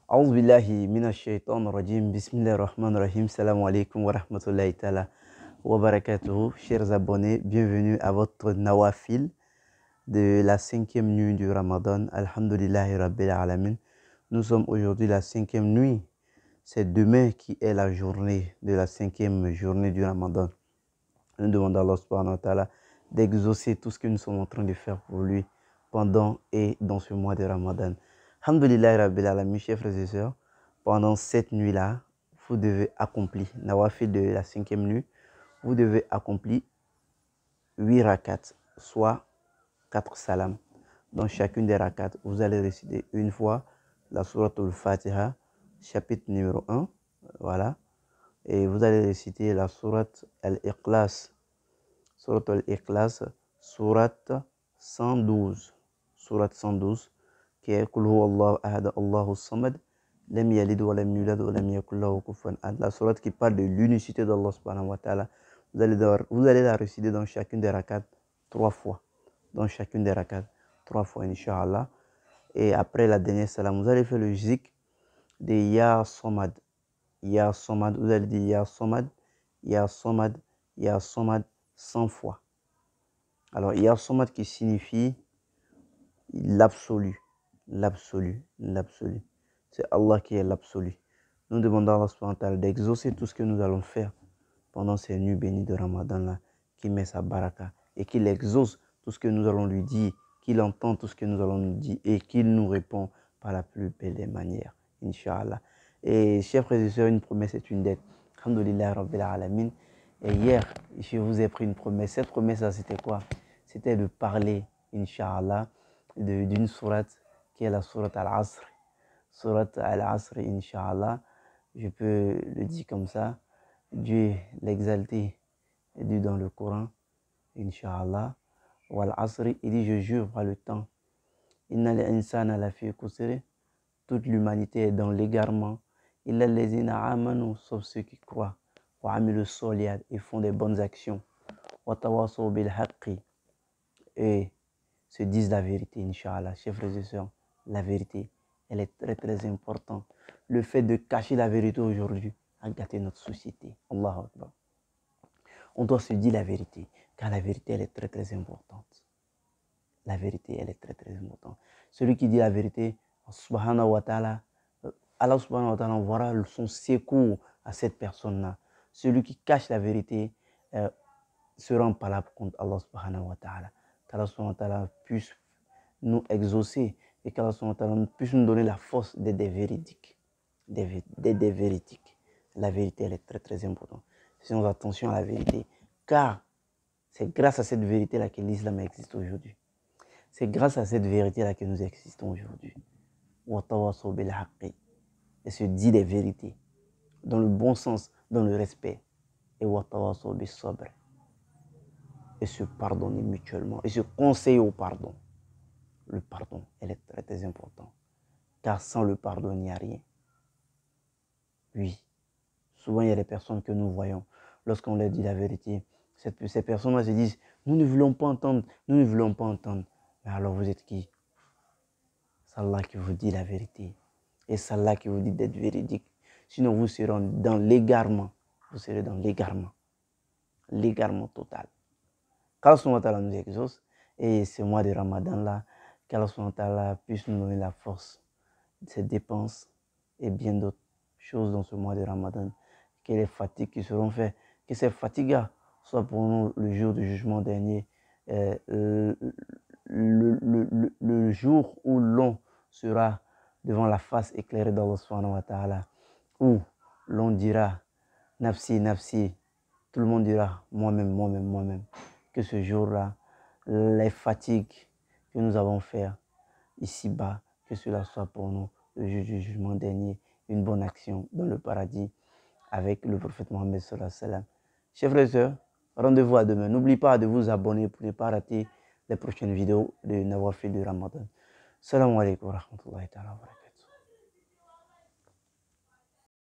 أعوذ بالله من الشيطان الرجيم بسم الله الرحمن الرحيم Salam alaikum wa rahmatullahi ta'ala wa barakatuhu. Chers abonnés, bienvenue à votre Nawafil de la 5e nuit du Ramadan. Alhamdulillahi Rabbil Alamin. Nous sommes aujourd'hui la 5e nuit. C'est demain qui est la journée de la 5e journée du Ramadan. Nous demandons à Allah subhanahu wa ta'ala d'exaucer tout ce que nous sommes en train de faire pour lui pendant et dans ce mois de Ramadan. Alhamdulillah Rabbil Alamin, chers frères et sœurs, pendant cette nuit-là, vous devez accomplir, Nawafil de la 5e nuit, vous devez accomplir 8 rakats, soit 4 salams. Dans chacune des rakats, vous allez réciter une fois la sourate al-Fatiha, chapitre numéro 1, voilà. Et vous allez réciter la sourate al-Ikhlas, sourate 112, qui est Qul huwa Allahu ahad, Allahu samad, lam yalid wa lam yulad wa lam yakul lahu kufuwan ahad. La sourate qui parle de l'unicité d'Allah subhanahu wa ta'ala. Vous allez la réciter dans chacune des rakats 3 fois. Dans chacune des rakats 3 fois, Inch'Allah. Et après la dernière salam, vous allez faire le zikr de Ya Samad. Ya Samad, vous allez dire Ya Samad, Ya Samad, Ya Samad 100 fois. Alors, Ya Samad qui signifie l'absolu. L'absolu. C'est Allah qui est l'absolu. Nous demandons à Allah subhanahu wa ta'ala d'exaucer tout ce que nous allons faire pendant ces nuits bénies de Ramadan là, qu'il met sa baraka et qu'il exauce tout ce que nous allons lui dire, qu'il entend tout ce que nous allons lui dire et qu'il nous répond par la plus belle des manières, Inch'Allah. Et chers frères et sœurs, une promesse est une dette. Alhamdulillah Rabbil Alamin. Et hier, je vous ai pris une promesse. Cette promesse-là, c'était quoi? C'était de parler, Inch'Allah, d'une sourate qui est la sourate Al-Asr. Sourate Al-Asr, Inch'Allah. Je peux le dire comme ça. Dieu l'exalté est dit dans le Coran, Inch'Allah. Wal-Asr, il dit, je jure par le temps. Inna al-insana lafi khusr. Toute l'humanité est dans l'égarement. Illa allazina amanu, sauf ceux qui croient. Wa amilu solihat, et font des bonnes actions. Wa tawasaw bil haqqi, et se disent la vérité, Inch'Allah. Chers frères et sœurs, la vérité, elle est très très importante. Le fait de cacher la vérité aujourd'hui a gâté notre société. Allahu Akbar. On doit se dire la vérité, car la vérité, elle est très très importante. La vérité, elle est très très importante. Celui qui dit la vérité, subhanahu wa ta'ala, Allah subhanahu wa ta'ala envoiera son secours à cette personne-là. Celui qui cache la vérité sera en palable contre Allah subhanahu wa ta'ala. Qu'Allah subhanahu wa ta'ala puisse nous exaucer et qu'Allah subhanahu wa ta'ala puisse nous donner la force d'être des véridiques. Des véridiques. La vérité, elle est très très importante. Faisons attention à la vérité, car c'est grâce à cette vérité-là que l'islam existe aujourd'hui. C'est grâce à cette vérité-là que nous existons aujourd'hui. Et se dit des vérités, dans le bon sens, dans le respect. Et se pardonner mutuellement, et se conseiller au pardon. Le pardon, elle est très très important. Car sans le pardon, il n'y a rien. Oui, souvent il y a des personnes que nous voyons, lorsqu'on leur dit la vérité, ces personnes-là se disent, nous ne voulons pas entendre, nous ne voulons pas entendre. Mais alors vous êtes qui? C'est Allah qui vous dit la vérité. Et c'est Allah qui vous dit d'être véridique. Sinon vous serez dans l'égarement. Vous serez dans l'égarement. L'égarement total. Qu'Allah nous exauce. Et ce mois de Ramadan là, qu'Allah puisse nous donner la force de ces dépenses et bien d'autres choses dans ce mois de Ramadan. Que les fatigues qui seront faites, que ces fatigues soient pour nous le jour du jugement dernier, le jour où l'on sera devant la face éclairée d'Allah subhanahu wa ta'ala, où l'on dira nafsi, nafsi, tout le monde dira moi-même, moi-même, moi-même. Que ce jour-là, les fatigues que nous avons faites ici-bas, que cela soit pour nous le jour du jugement dernier, une bonne action dans le paradis avec le prophète Mohammed sallallahu alayhi wa sallam. Chers frères et sœurs, rendez-vous à demain. N'oubliez pas de vous abonner pour ne pas rater les prochaines vidéos de Nawafil du Ramadan. Salam alaikum wa rahmatullahi wa barakatuh.